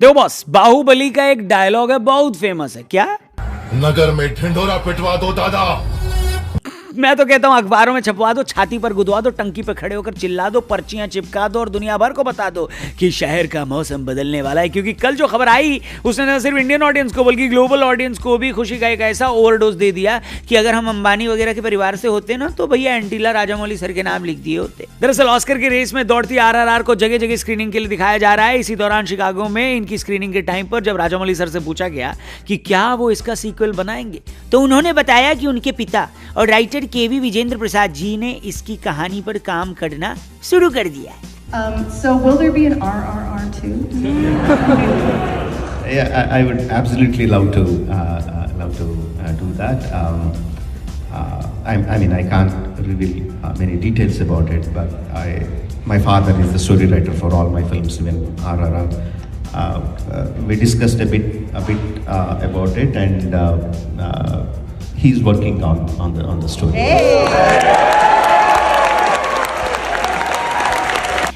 देखो बॉस, बाहुबली का एक डायलॉग है, बहुत फेमस है। क्या? नगर में ढिंढोरा पिटवा दो दादा। मैं तो कहता हूं अखबारों में छपवा दो, छाती पर गुदवा दो, टंकी पर खड़े होकर चिल्ला दो, पर्चियां चिपका दो और दुनिया भर को बता दो कि शहर का मौसम बदलने वाला है। क्योंकि कल जो खबर आई उसने न सिर्फ इंडियन ऑडियंस को बल्कि ग्लोबल ऑडियंस को भी खुशी का एक ऐसा ओवरडोज दे दिया कि अगर हम अंबानी वगैरह के परिवार से होते ना तो भैया एंटीला राजामौली सर के नाम लिख दिए होते। दरअसल ऑस्कर की रेस में दौड़ती RRR को जगह जगह स्क्रीनिंग के लिए दिखाया जा रहा है। इसी दौरान शिकागो में इनकी स्क्रीनिंग के टाइम पर जब राजामौली सर से पूछा गया कि क्या वो इसका सीक्वल बनाएंगे तो उन्होंने बताया कि उनके पिता और राइटर KV विजेंद्र प्रसाद जी ने इसकी कहानी पर काम करना शुरू कर दिया है। So will there be an RRR too? Yeah, I would absolutely love to do that. I mean, I can't reveal many details about it, but my father is the story writer for all my films, even RRR. We discussed a bit about it, and he's working on the story.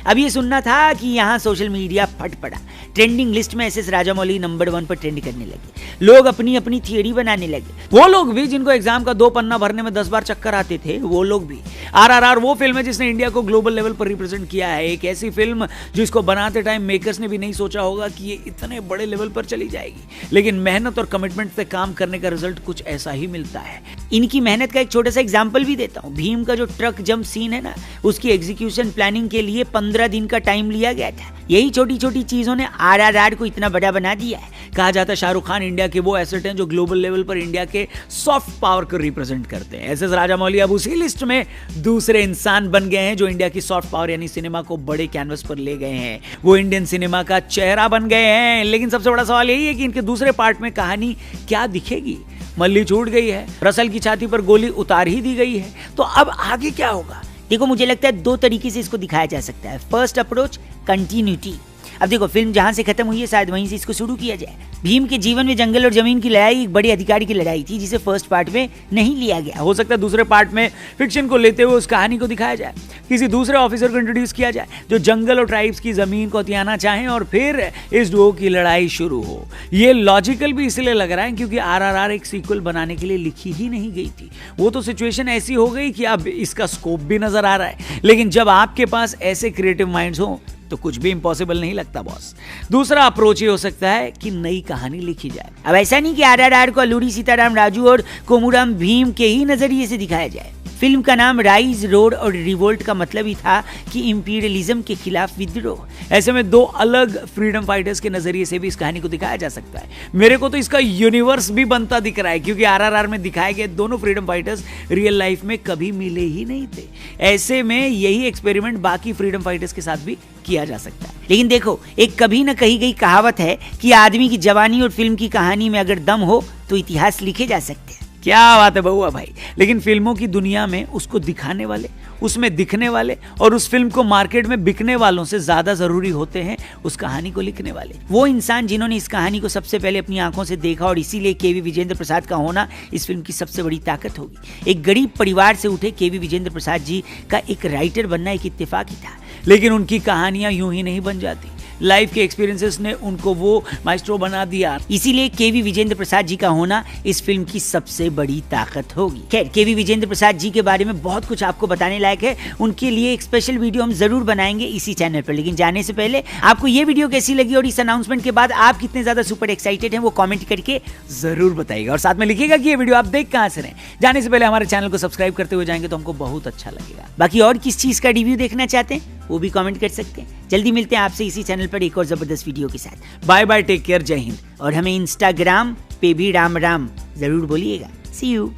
अब ये सुनना था कि यहाँ social media फट पड़ा, trending list में SS Rajamouli number 1 पर ट्रेंड करने लगे, लोग अपनी अपनी थियरी बनाने लगे। वो लोग भी जिनको एग्जाम का 2 पन्ना भरने में 10 बार चक्कर आते थे, वो लोग भी। RRR वो फिल्म है जिसने इंडिया को ग्लोबल लेवल पर रिप्रेजेंट किया है, एक ऐसी फिल्म जिसको बनाते टाइम मेकर्स ने भी नहीं सोचा होगा कि ये इतने बड़े लेवल पर चली जाएगी, लेकिन मेहनत और कमिटमेंट से काम करने का रिजल्ट कुछ ऐसा ही मिलता है। इनकी मेहनत का एक छोटा सा एग्जाम्पल भी देता हूँ। भीम का जो ट्रक जंप सीन है ना, उसकी एग्जीक्यूशन प्लानिंग के लिए 15 दिन का टाइम लिया गया था। यही छोटी छोटी चीजों ने RRR को इतना बड़ा बना दिया है। कहा जाता है शाहरुख खान इंडिया के वो एसेट हैं जो ग्लोबल लेवल पर इंडिया के सॉफ्ट पावर को रिप्रेजेंट करते हैं। SS राजामौली अब उसी लिस्ट में दूसरे इंसान बन गए हैं जो इंडिया की सॉफ्ट पावर यानी सिनेमा को बड़े कैनवस पर ले गए हैं। वो इंडियन सिनेमा का चेहरा बन गए हैं। लेकिन सबसे बड़ा सवाल यही है कि इनके दूसरे पार्ट में कहानी क्या दिखेगी। मल्ली छूट गई है, रसल की छाती पर गोली उतार ही दी गई है, तो अब आगे क्या होगा? देखो, मुझे लगता है 2 तरीके से इसको दिखाया जा सकता है। First approach, continuity. अब देखो, फिल्म जहां से खत्म हुई है शायद वहीं से इसको शुरू किया जाए। भीम के जीवन में जंगल और जमीन की लड़ाई एक बड़े अधिकारी की लड़ाई थी जिसे फर्स्ट पार्ट में नहीं लिया गया। हो सकता है दूसरे पार्ट में फिक्शन को लेते हुए उस कहानी को दिखाया जाए, किसी दूसरे ऑफिसर को इंट्रोड्यूस किया जाए जो जंगल और ट्राइब्स की जमीन को हथियाना चाहें और फिर इस डुओ की लड़ाई शुरू हो। ये लॉजिकल भी इसलिए लग रहा है क्योंकि RRR एक सीक्वल बनाने के लिए लिखी ही नहीं गई थी। वो तो सिचुएशन ऐसी हो गई कि अब इसका स्कोप भी नजर आ रहा है, लेकिन जब आपके पास ऐसे क्रिएटिव माइंड्स हो तो कुछ भी इंपॉसिबल नहीं लगता बॉस। दूसरा अप्रोच ये हो सकता है कि नई कहानी लिखी जाए। अब ऐसा नहीं कि RRR को अल्लूरी सीताराम राजू और कोमुराम भीम के ही नजरिए से दिखाया जाए। फिल्म का नाम राइज, रोड और रिवोल्ट का मतलब ही था कि इंपीरियलिज्म के खिलाफ विद्रोह। ऐसे में 2 अलग फ्रीडम फाइटर्स के नजरिए से भी इस कहानी को दिखाया जा सकता है। मेरे को तो इसका यूनिवर्स भी बनता दिख रहा है क्योंकि RRR में दिखाए गए दोनों फ्रीडम फाइटर्स रियल लाइफ में कभी मिले ही नहीं थे। ऐसे में यही एक्सपेरिमेंट बाकी फ्रीडम फाइटर्स के साथ भी किया जा सकता है। लेकिन देखो, एक कभी न कही गई कहावत है कि आदमी की जवानी और फिल्म की कहानी में अगर दम हो तो इतिहास लिखे जा सकते हैं। क्या बात है बहुआ भाई। लेकिन फिल्मों की दुनिया में उसको दिखाने वाले, उसमें दिखने वाले और उस फिल्म को मार्केट में बिकने वालों से ज्यादा जरूरी होते हैं उस कहानी को लिखने वाले। वो इंसान जिन्होंने इस कहानी को सबसे पहले अपनी आंखों से देखा, और इसीलिए KV विजेंद्र प्रसाद का होना इस फिल्म की सबसे बड़ी ताकत होगी। एक गरीब परिवार से उठे KV विजेंद्र प्रसाद जी का एक राइटर बनना एक इत्तेफाक ही था, लेकिन उनकी कहानियां यूं ही नहीं बन जाती। लाइफ के एक्सपीरियंसेस ने उनको वो माइस्ट्रो बना दिया। इसीलिए KV विजेंद्र प्रसाद जी का होना इस फिल्म की सबसे बड़ी ताकत होगी। खैर, KV विजेंद्र प्रसाद जी के बारे में बहुत कुछ आपको बताने लायक है। उनके लिए एक स्पेशल वीडियो हम जरूर बनाएंगे इसी चैनल पर। लेकिन जाने से पहले आपको ये वीडियो कैसी लगी और इस अनाउंसमेंट के बाद आप कितने ज्यादा सुपर एक्साइटेड हैं वो कमेंट करके जरूर बताइएगा, और साथ में लिखिएगा कि ये वीडियो आप देख कहां से रहे। जाने से पहले हमारे चैनल को सब्सक्राइब करते हुए जाएंगे तो हमको बहुत अच्छा लगेगा। बाकी और किस चीज का रिव्यू देखना चाहते हैं वो भी कमेंट कर सकते हैं। जल्दी मिलते हैं आपसे इसी चैनल पर एक और जबरदस्त वीडियो के साथ। बाय बाय, टेक केयर, जय हिंद। और हमें इंस्टाग्राम पे भी राम राम जरूर बोलिएगा। सी यू।